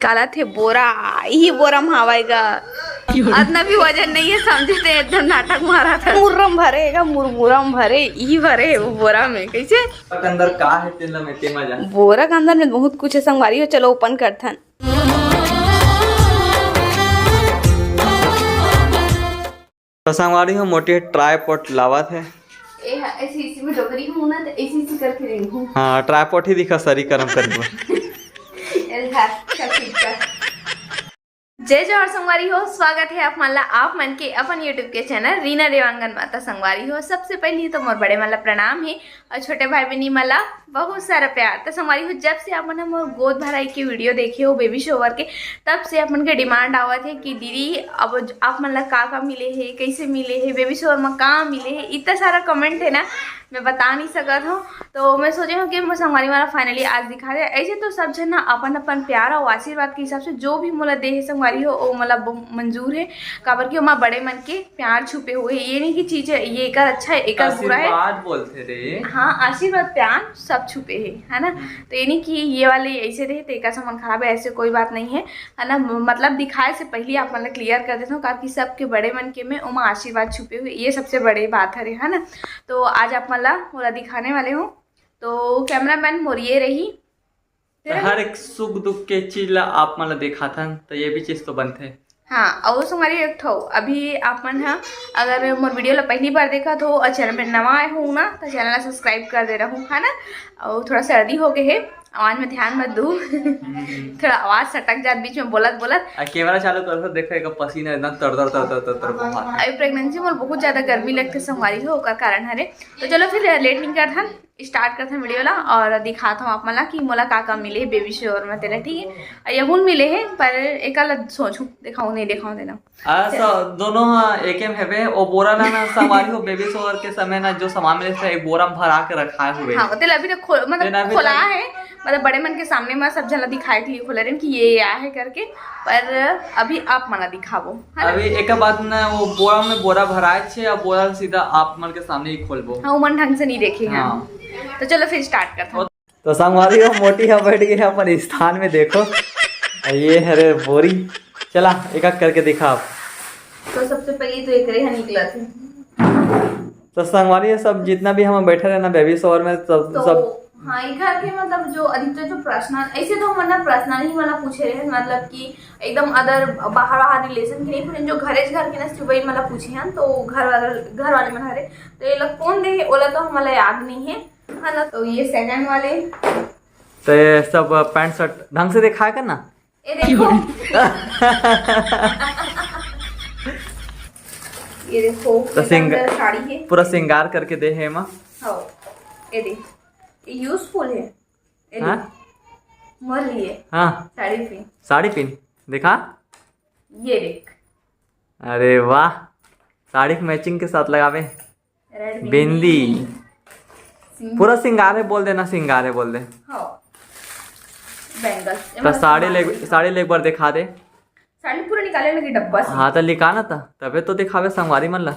काला थे बोरा ही बोरा में हवाएगा इतना भी वजन नहीं है समझे थे एकदम नाटक मारा था मुर्रम भरेगा मुरमुरम भरे ही भरे वो बोरा में कैसे अंदर का है तेल में ते मजा बोरा के अंदर में बहुत कुछ है संगवारी हो चलो ओपन करथन तो संगवारी हो मोटी ट्राइपॉड लावत है ऐसी में डोकरी हूं ना तो ऐसी करके रही हूं हाँ ट्राइपॉड ही दिखा सरी करम करी जय जवाहर संगवारी हो स्वागत है आप मन के अपन यूट्यूब के चैनल रीना देवांगन माता संगवारी हो। सबसे पहले तो मोर बड़े मला प्रणाम है और छोटे भाई बहनी मला बहुत सारा प्यार। तो संगवारी हो जब से अपन मोर गोद भराई की वीडियो देखे हो बेबी शोवर के तब से अपन के डिमांड आवत है कि दीदी अब आप मन ला का मिले है कैसे मिले है बेबी शोवर में का मिले है इतना सारा कमेंट है ना मैं बता नहीं सकत हूँ। तो मैं सोचे हूँ कि मैं संगवारी वाला फाइनली आज दिखा दे। ऐसे तो सब जन ना अपन अपन प्यार और आशीर्वाद के हिसाब से जो भी मोला दे है संगवारी हो वो मला मंजूर है काबर कि वहाँ बड़े मन के प्यार छुपे हुए है। ये नहीं की चीज है ये एक अच्छा है एक बुरा है बोलते रे हाँ आशीर्वाद प्यार सब छुपे है ना। तो ये नहीं कि ये वाले ऐसे रहे तो एक सामान खराब है ऐसे कोई बात नहीं है ना। मतलब दिखाए से पहले आप मतलब क्लियर कर देता हूँ ताकि सबके बड़े मन के में वहाँ आशीर्वाद छुपे हुए ये सबसे बड़ी बात है ना। तो आज आप मोला दिखाने वाले हूँ तो कैमरामैन मोर ये रही हर एक सुख दुख के चीज ला आप मला देखा था तो ये भी चीज तो बनते हाँ और हमारी एक ठो अभी आप मन हाँ अगर मोर वीडियो ला पहली बार देखा तो और चैनल में नवा आए हूँ ना तो चैनल ला सब्सक्राइब कर दे रहा हूँ है ना। और थोड़ा सर्दी हो गए है आवाज में ध्यान मत दू थोड़ा आवाज सटक जात बीच में बोलत कैमरा चालू कर देखो एक पसीना एकदम तर अभी प्रेगनेंसी में बहुत ज्यादा गर्मी लगते संगवारी हो ओकर कारण हरे। तो चलो फिर लेट नहीं करथन स्टार्ट करते हैं वीडियो ला और दिखाता हूँ आप मला कि मोला का मिले बेबी शोवर में तेरा ठीक है यहून मिले है पर एक अलग सोचूं दिखाऊं नहीं दिखाऊं देना दोनों एक है वो बोरा ना संगवारी हो बेबी शोवर के समय ना जो सामान मिले थे एक बोरा में भरा के रखा हुए हाँ तेल अभी तक मतलब खोला है मतलब बड़े मन के सामने में सब जला दिखाई थी खोले रहे कि ये आया है करके पर अभी आप मना दिखाबो अभी एक बात ना वो बोरा में बोरा भराए छे और बोरा सीधा आप मन के सामने ही खोलबो हाँ मन ढंग से नहीं देखेगा हाँ। तो चलो फिर स्टार्ट करते हैं। तो संगवारी हो मोटी है बैठ गई है अपन स्थान में देखो ये है रे बोरी चला एक एक करके दिखा आप। तो सबसे पहले तो एक रेहा निकला था तो संगवारी सब जितना भी हम बैठे रहे ना बेबी शोवर में सब हाँ घर के मतलब जो अधिकतर जो पर्सनल ऐसे तो मतलब पर्सनल ही वाला पूछे रहे मतलब कि एकदम अदर बाहर रिलेशन के नहीं पूछे जो घर के ना वही मतलब पूछे हैं तो घर वाले मन हरे तो ये लोग कौन दे ओला तो हमारा याद नहीं है ना। तो ये सेकंड वाले तो ये सब पैंट शर्ट ढंग से दिखाया कर ना ये देखो ये देखो तो साड़ी है पूरा श्रृंगार करके दे है माँ ये देख यूजफुल है हाँ? मोर लिए हाँ साड़ी पिन दिखा ये देख अरे वाह साड़ी के मैचिंग के साथ लगावे बिंदी पूरा श्रृंगार है बोल देना श्रृंगार है बोल दे बैंगल्स तो साड़ी ले एक बार दिखा दे साड़ी पूरा निकाले लगी डब्बा से हाँ तो लिखा ना था तबे तो दिखावे संगवारी मन ला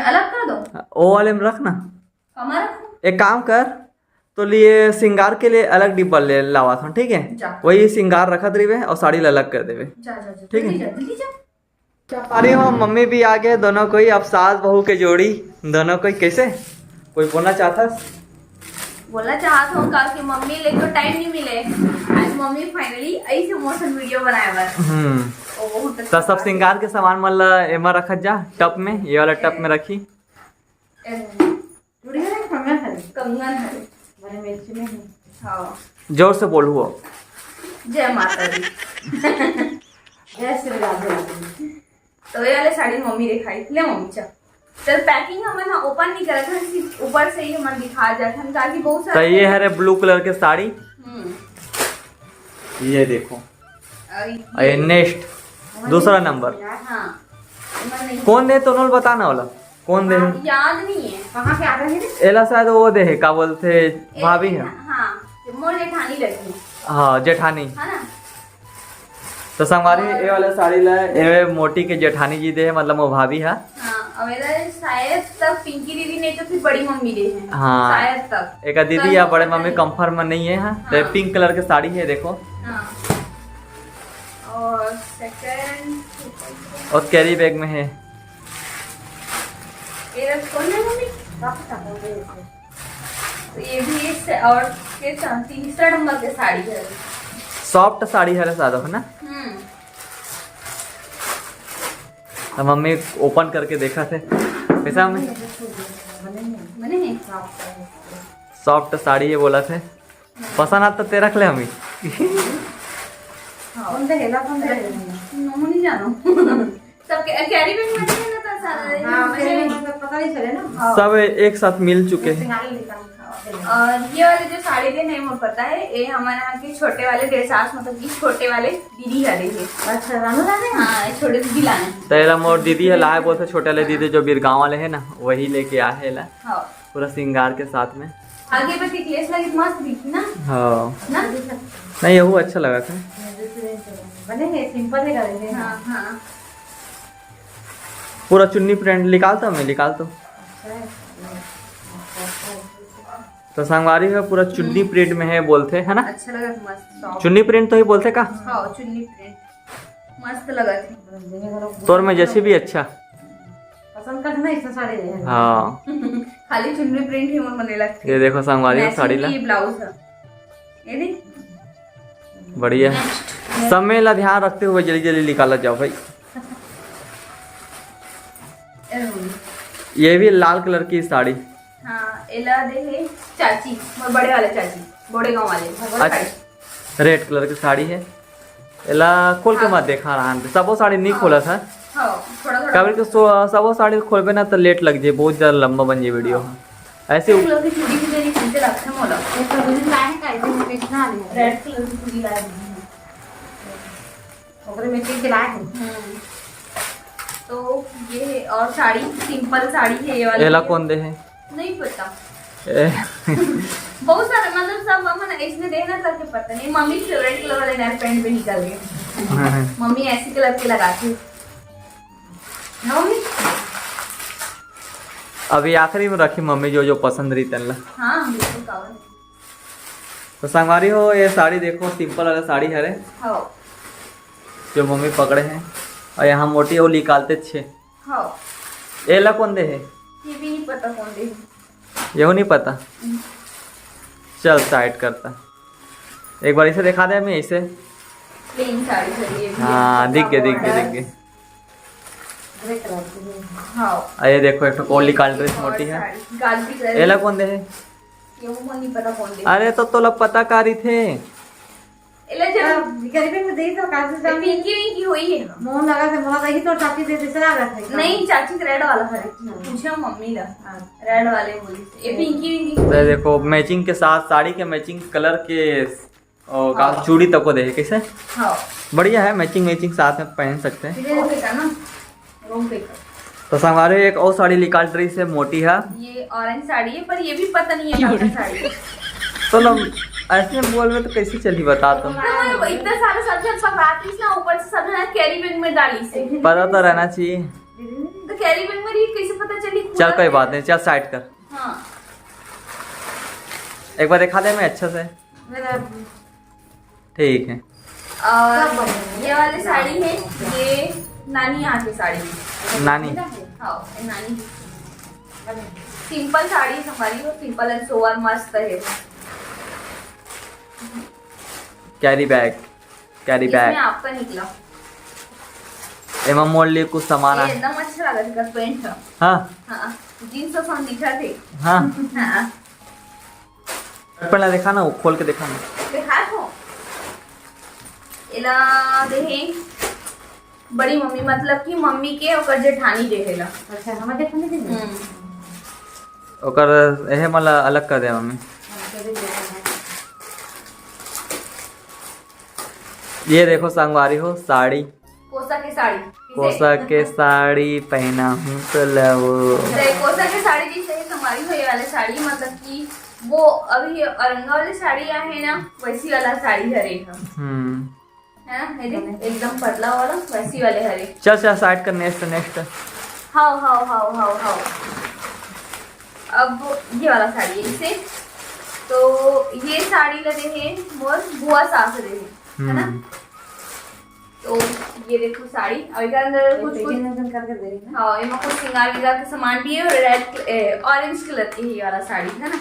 अलग कर दो ओ वाले में रख ना हमारा एक काम कर तो लिए श्रृंगार के लिए अलग डिब्बा ले लावा था ठीक है वही श्रृंगार रखा रही और साड़ी अलग कर देवे ठीक है। अरे हो मम्मी भी आ गए दोनों कोई अब सास बहू के जोड़ी दोनों कोई कैसे कोई बोलना चाहता हूँ कि मम्मी ले तो टाइम नहीं मिले आज मम्मी फाइनली ऐसे मौसम वीडियो बनाया तो सब श्रृंगार के सामान मतलब एमा रखा जा टप में ये वाला टप में रखी जोर से बोल हुआ जय माता दी जय श्री राधे। तो ये वाले साड़ी मम्मी दिखाई ले मम्मी चल पैकिंग हमन ओपन नहीं करत हन सिर्फ ऊपर से ही हमन दिखा जात हन ताकि बहुत सारा ये है रे ब्लू कलर के साड़ी ये देखो ये नेक्स्ट दूसरा नंबर कौन दे तो उन्होंने बताना वाला कौन दे याद नहीं है कहाँ पे आता है एला शायद वो दे है का बोलते भाभी है हाँ मोर जेठानी लगी हाँ जेठानी है ना। तो संगवारी ये वाला साड़ी ला ये मोटी के जेठानी जी दे है मतलब वो भाभी है शायद तक पिंकी दीदी नहीं तो फिर बड़ी मम्मी दे है हाँ शायद तक एक दीदी या बड़े मम्मी कंफर्म में नहीं है हाँ? तो पिंक कलर की साड़ी है देखो और सेकंड और कैरी बैग में है। ये रख कौन है मम्मी? तो ये भी और के तीसरा नंबर के साड़ी है। सॉफ्ट साड़ी है सादा है ना। अब मम्मी ओपन करके देखा थे कैसा मम्मी? बने हैं सॉफ्ट साड़ी ये बोला थे, पसंद आता ते रख ले हमें। कौन दे हेला कौन दे नहीं जानो सब कैरी बैग में है ना तो सारा। हां मुझे पता नहीं चले ना। सब एक साथ मिल चुके हैं। और ये वाले जो साड़ी थे नहीं मुझे पता है, ये हमारे यहाँ के छोटे वाले ड्रेसास मतलब कि छोटे वाले दीदी हरे थे। अच्छा रानू लाने? हाँ छोटे दीदी लाने। तेरा मोर दीदी है लाए बोलते छोटे वाले दीदी जो बीरगांव वाले है ना वही लेके आए है ला। हाँ पूरा श्रृंगार के साथ में। आगे पे टिकलेस लगी मस्त दिखी ना। हाँ ना नहीं वो अच्छा लगा था। बने हैं सिंपल है करे। हाँ हाँ पूरा चुन्नी प्रिंट निकालता मैं निकालता तो संगवारी है पूरा चुन्नी प्रिंट में है बोलते है ना। अच्छा लगा मस्त चुन्नी प्रिंट तो ही बोलते का। हाँ चुन्नी प्रिंट मस्त लगा थी। तोर में जैसे भी अच्छा पसंद करना इस साड़ी है। हाँ खाली चुन्नी प्रिंट ही मन बने लगती। ये देखो संगवारी है साड़ी ला। ये ब्लाउज है ये देख बढ़िया है। समय ला ध्यान रखते हुए जल्दी जल्दी निकाला जाओ भाई। ये भी लाल कलर की साड़ी। हाँ एला दे है चाची मोर बड़े वाले चाची बड़े गांव वाले। अच्छा रेड कलर की साड़ी है। एला खोल के मत देखा रहा सबो साड़ी नहीं खोला था। हाँ थोड़ा थोड़ा कभी सबो साड़ी खोलबे ना तो लेट लग जाए बहुत ज्यादा लंबा बन जाए वीडियो। ऐसे कलर की चूड़ी भी तेरी कितने लगता है मोला। ये तो मुझे लाए का इसे कितना आ रही है रेड कलर की चूड़ी लाए ओकरे में के लाए। तो ये है और साड़ी सिंपल साड़ी है ये वाली। एला कौन दे है नहीं पता। बहुत सारे मतलब सब मन इसने देखना करके पता नहीं। मम्मी फेवरेट कलर वाले नेल पेंट पे निकल गए। मम्मी ऐसी कलर के लगाती है ना मम्मी। अभी आखिरी में रखी मम्मी जो जो पसंद रही तन। हाँ बिल्कुल कावन। तो संगवारी हो ये साड़ी देखो सिंपल वाला साड़ी है रे हाँ जो मम्मी पकड़े हैं और यहाँ मोटी वो निकालते छे। हाँ एला कौन दे है ये भी नहीं पता कौन दे। यही नहीं पता। चल साइड करता एक बार इसे दिखा दे हमें ऐसे। प्लेन साड़ी है ये भी। हाँ दिख गए दिख गए दिख गए। हाँ ये देखो एक और निकाल ड्रेस मोटी है। गाजरी कलर एला कौन दे है? ये वो नहीं पता कौन दे। अरे तो लोग पता कारी थे। एला जब गरीबी में देई तो काजू से पिंकी विंकी हुई है मोहन लगा से मोला दही तो चाची दे दूसरा रख है। नहीं चाची रेड वाला है पूछा मम्मी ला रेड वाले बोली ये पिंकी विंकी। तो देखो मैचिंग के साथ साड़ी के मैचिंग कलर के और चूड़ी तक को दे कैसे। हाँ बढ़िया है मैचिंग मैचिंग साथ में पहन सकते हैं। रोके का ना रोके का। तो हमारे एक और साड़ी निकाल रही से मोटी है। ये ऑरेंज साड़ी है पर ये भी पता नहीं है कौन सा साड़ी है। तो लोग ऐसे बोल में तो कैसे चली बता तुम। तो इतना सारा सब्जी पकाती ना ऊपर से सब है कैरी बैग में डाली से पता तो रहना चाहिए। तो कैरी बैग में रही कैसे पता चली। चल कोई बात नहीं चल साइड कर। हाँ एक बार दिखा दे मैं अच्छा से। ठीक है और ये वाली साड़ी है ये नानी यहाँ की साड़ी है। नानी हाँ नानी सिंपल साड़ी हमारी वो सिंपल एंड सोवर मस्त है। कैरी बैग इसमें आपका निकला एमा मोड़ लिए कुछ सामान ये है। एकदम अच्छा लगा इसका पेंट। हाँ हाँ जीन्स और दिखा थे। हाँ हाँ पहले देखा ना वो खोल के देखा ना। देखा हो इला देहे बड़ी मम्मी मतलब कि मम्मी के ओकर जेठानी देहेला। अच्छा हमारे जेठानी दे। ओकर एहे मला अलग कर दे मम्मी। ये देखो संगवारी हो साड़ी कोसा की साड़ी कोसा के साड़ी पहना हूँ तो लो। कोसा की साड़ी जैसे संगवारी हो ये वाले साड़ी मतलब कि वो अभी औरंगा वाली साड़ी है ना वैसी वाला साड़ी हरे है एकदम पतला वाला वैसी वाले हरे। चल चल साइड कर next. How how how how how अब ये वाला साड़ी है इसे तो ये साड़ी लगे हैं मोर बुआ सास रहे है ना। तो ये देखो साड़ी और इसके अंदर कुछ करके दे रही है। हाँ इनमें कुछ श्रृंगार विंगार के सामान भी है और रेड ऑरेंज कलर की ये वाला साड़ी है ना।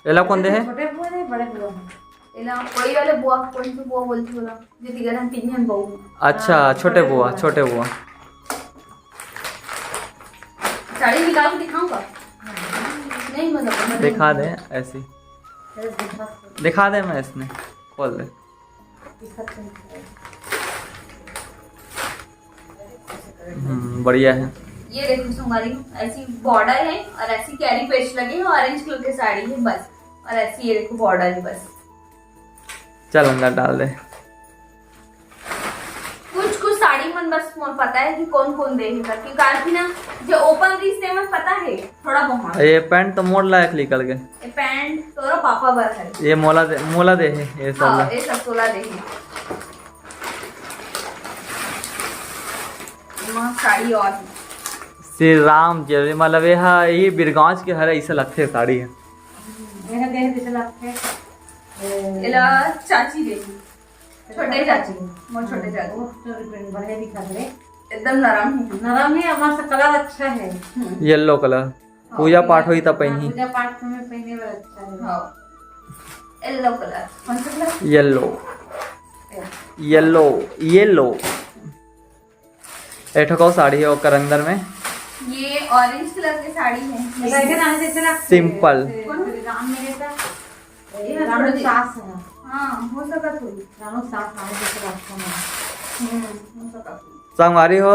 एला कौन दे है? छोटे बुआ है बड़े बुआ है। एला कोई वाले बुआ कौन सी बुआ बोलती होला जो दिगर हम तीन जन बहू। अच्छा छोटे बुआ छोटे बुआ। साड़ी निकाल के दिखाऊंगा नहीं मतलब दिखा दे ऐसी दिखा दे मैं इसने खोल दे। बढ़िया है। ये देखो तुम्हारी ऐसी बॉर्डर है और ऐसी कैरी पेच लगे हैं ऑरेंज कलर की साड़ी है बस और ऐसी ये देखो बॉर्डर है बस। चल अंदर डाल दे। कुछ कुछ साड़ी मन बस मोर पता है कि कौन कौन देगा क्योंकि काफी ना जो ओपन रीस से मन पता है थोड़ा बहुत। ये पैंट तो मोड़ लायक निकल गए। ये पैंट तोरा पापा बर है। ये मोला दे है ये सब। हाँ ये सब तोला दे है। साड़ी और श्री राम जी मतलब ये बिरगौज के हर ऐसे लगते साड़ी है। मेरा देह जैसे लगते है। इला चाची देगी छोटे चाची मोर छोटे चाची वो तो बड़े दिखा रहे एकदम नरम है। नरम है हमारा सा कलर अच्छा है। येलो कलर पूजा पाठ हुई तब पहनी। पूजा पाठ में पहने वाला अच्छा है। हाँ येलो कलर कौन सा कलर? येलो येलो येलो एठको साड़ी है ओकर अंदर में ये ऑरेंज कलर की साड़ी है। लगे ना जैसे लगते सिंपल। राम मेरे का राम सास है। हाँ हो सकता थोड़ी राम सास आने जैसे लगता है। हो सकता संगवारी हो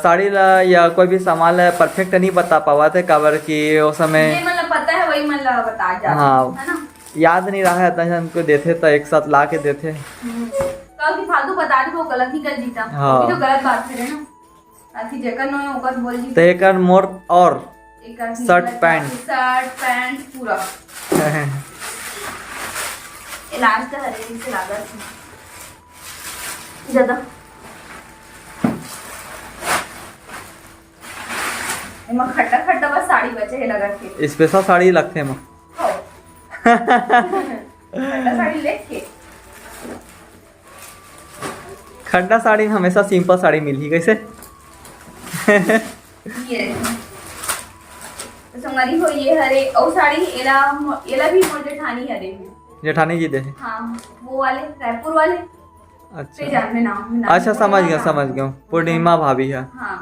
साड़ी ला या कोई भी सामान ला परफेक्ट नहीं बता पावा थे काबर कि उस समय ये मतलब पता है वही मतलब बता जा हाँ। है ना। याद नहीं रहा है तो हमको देते तो एक साथ ला के देते। कल की फालतू बता दी वो गलत ही कर जीता। हाँ। ये तो गलत बात है ना। आखिर जेकर नो ओकर बोल जी तो एक मोर और शर्ट पैंट पूरा इलाज का हरे दिन से लागत ज्यादा एमा खट्टा खट्टा बस साड़ी बचे है लगा के स्पेशल साड़ी लगते हैं हो खट्टा साड़ी लेके खड्डा साड़ी में हमेशा सिंपल साड़ी मिली कैसे। ये तो संगरी हो ये हरे और साड़ी एला एला भी मोर जेठानी हरे है। जेठानी जी दे। हाँ वो वाले रायपुर वाले पे अच्छा जान में नाम अच्छा समझ गया पूर्णिमा भाभी है। हाँ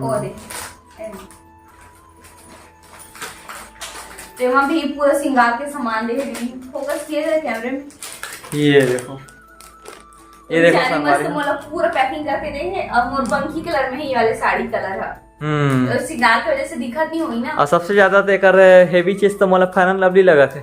और तेमा भी पूरा श्रृंगार के सामान दे रही फोकस किए थे कैमरे में। ये देखो मस्त मोला पूरा पैकिंग करके दे है और मोर पंखी कलर में ही ये वाले साड़ी कलर है तो श्रृंगार की वजह से दिखत नहीं हुई ना। और सबसे ज्यादा तो एक हेवी चीज तो मोला फेयर एंड लवली लगा थे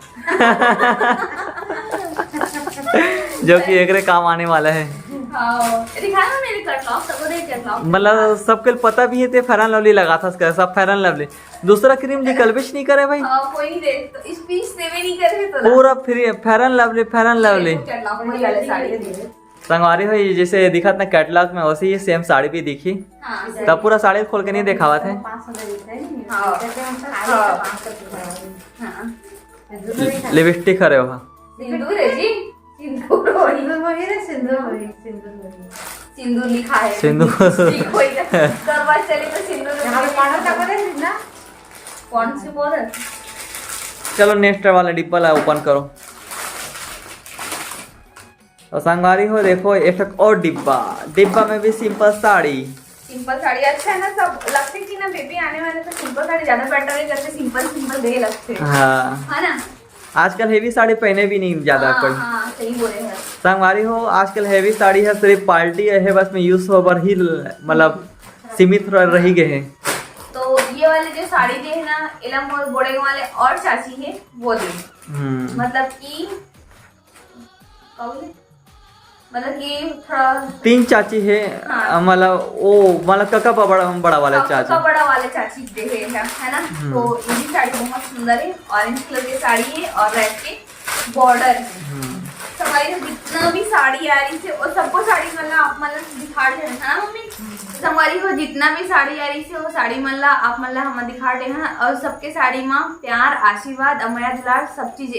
जो कि एक काम आने वाला है। हाँ दिखा ना मेरे कटलॉग सबको देख कटलॉग मतलब सबके पता भी है ते फेयर एंड लवली लगा था सब फेयर एंड लवली दूसरा क्रीम जी कलबिश नहीं करे भाई। कोई नहीं दे तो स्पीच देवे नहीं करे तो पूरा फ्री फेयर एंड लवली कटलॉग वही वाले साड़ी दे संगवारी हुई जैसे दिखा था कैटलॉग में वैसे ही सेम साड़ी भी दिखी। हाँ तब पूरा साड़ी खोल के नहीं दिखावा थे। 500 देते हैं। हाँ। हाँ। लिपस्टिक करे वहाँ सिंदूर है जी सिंदूर वही सिंदूर लिखा है सिंदूर। दरबार चले तो सिंदूर यहाँ पे मॉडल का पता है ना कौन सी मॉडल। चलो नेक्स्ट वाला डिब्बा ला ओपन करो। और संगवारी हो देखो एक और डिब्बा में भी सिंपल साड़ी अच्छा है ना। सब लगते कि ना बेबी आने वाले तो सिंपल साड़ी ज्यादा बेटर है करते सिंपल दे लगते हाँ है ना। आजकल हेवी साड़ी पहने भी नहीं ज्यादा कोई। हाँ सही बोले हैं। संगवारी हो आजकल हेवी साड़ी है सिर्फ पार्टी है बस में यूज होकर ही मतलब सीमित रही गए हैं। तो ये वाले जो साड़ी दे है ना इलम और बोड़े वाले और चाची है वो दे मतलब कि थोड़ा 3 चाची है। हाँ। मतलब वो मतलब कका बड़ा वाले चाची बड़ा वाले चाची दे है ना। तो ये भी साड़ी बहुत सुंदर है ऑरेंज कलर की साड़ी है और रेड के बॉर्डर है। हमारी जितना भी साड़ी आ रही थी और सबको साड़ी मतलब आप मतलब दिखा रहे हैं ना मम्मी। हमारी को जितना भी साड़ी आ रही थी वो साड़ी मतलब आप मतलब हम दिखा रहे हैं और सबके साड़ी में प्यार आशीर्वाद अमया दुलार सब चीज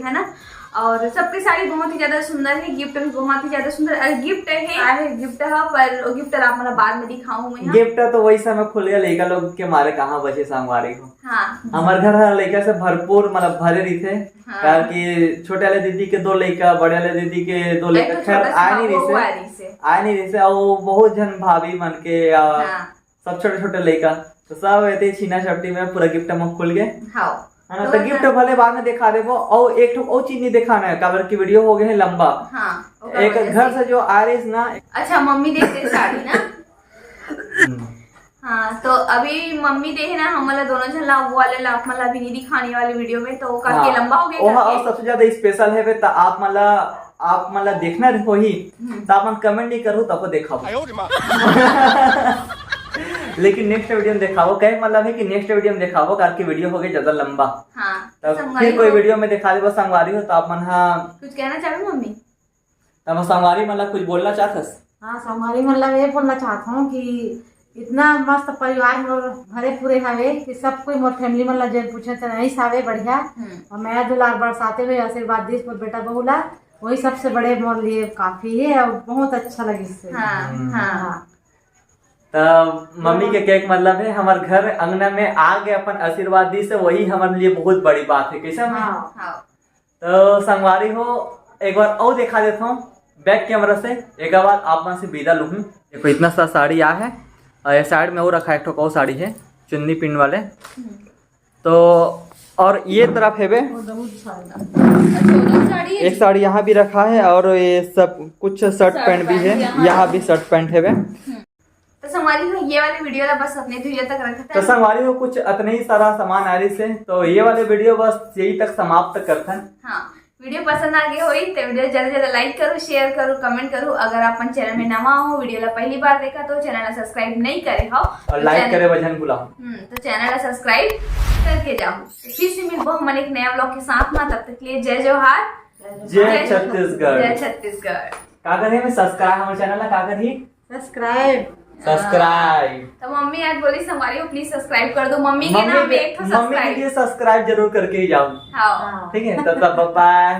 है ना। और सबकी साड़ी बहुत ही ज्यादा सुंदर है, गिफ्ट भी बहुत ही ज्यादा सुंदर गिफ्ट है। गिफ्ट है पर गिफ्ट आप मतलब बाद में दिखाऊं मैं। गिफ्ट तो वही समय खुल गया, लड़का लोग के मारे कहाँ बचे संगवारी को। हाँ हमारे घर लड़का से भरपूर मतलब भरे रही थे। हाँ। कि छोटे वाले दीदी के 2 लड़का, बड़े वाले दीदी के 2 लड़का, खैर आए नहीं रही से और बहुत जन भाभी मन के सब छोटे छोटे लड़का, तो सब ऐसे छीना छपटी में पूरा गिफ्ट में खुल गए। है ना, तो गिफ्ट भले बाद में दिखा देबो। और एक और चीज नहीं दिखाना है, काबर की वीडियो हो गए है लंबा। एक घर से जो आ रही ना। अच्छा मम्मी देखते साड़ी ना। हाँ तो अभी मम्मी देखे ना हम वाला दोनों जन वो वाले लाभ मतलब अभी नहीं दिखाने वाली वीडियो में, तो काफी लंबा हो गया। और सबसे ज्यादा स्पेशल है तो आप मतलब देखना हो ही तो आप कमेंट नहीं करो तब देखा। लेकिन नेक्स्ट वीडियो में दिखाओ, कहीं मतलब है कि नेक्स्ट वीडियो में दिखाओ कार की वीडियो हो गई ज्यादा लंबा। हाँ, तब फिर कोई वीडियो में दिखा दे संगवारी हो तो आप मन कुछ कहना चाहे मम्मी? तब संगवारी मतलब कुछ बोलना चाहत? हाँ संगवारी मतलब ये बोलना चाहता हूँ कि इतना मस्त परिवार मोर भरे पूरे हवे कि सब कोई मोर फैमिली मतलब जो पूछे तो नहीं सावे बढ़िया। और मैं दुलार बरसाते हुए आशीर्वाद दी मोर बेटा बहुला, वही सबसे बड़े मोर लिए काफी है और बहुत अच्छा लगे इससे। हाँ। तो मम्मी के केक मतलब है हमारे घर अंगना में आ गए अपन आशीर्वाद दी से, वही हमारे लिए बहुत बड़ी बात है। कैसे तो संगवारी हो एक बार और दिखा देता हूँ बैक कैमरा से, एक बार आप मन से विदा लूँ। देखो इतना सा साड़ी आ है और ये साइड में और रखा एक और साड़ी है चुन्नी पिन वाले। तो और ये तरफ है बे एक साड़ी यहाँ भी रखा है और ये सब कुछ शर्ट पैंट भी है, यहाँ भी शर्ट पैंट है बे। तो संगवारी हो ये वाली वीडियो ला बस अपने वीडियो तक रखा था। तो संगवारी हो कुछ इतने ही सारा सामान आ रही से, तो ये वाले वीडियो बस यही तक समाप्त करते हैं। हाँ वीडियो पसंद आ गई हो तो वीडियो ज्यादा ज्यादा लाइक करो, शेयर करो, कमेंट करो। अगर अपन चैनल में नवा हो, वीडियो ला पहली बार देखा तो चैनल ला सब्सक्राइब नहीं करे हो और लाइक करे वजन बुलाओ। तो चैनल ला सब्सक्राइब करके जाओ। फिर से मिलबो हम एक नया ब्लॉग के साथ में, तब तक के लिए जय जोहार, जय छत्तीसगढ़। जय छत्तीसगढ़। का करे में सब्सक्राइब हमारे चैनल ला का करी सब्सक्राइब। तो मम्मी आज बोली संगवारी हो प्लीज सब्सक्राइब कर दो। मम्मी के नाम पे एक तो मम्मी के लिए सब्सक्राइब जरूर करके ही जाओ। हाँ ठीक है, तो बाय।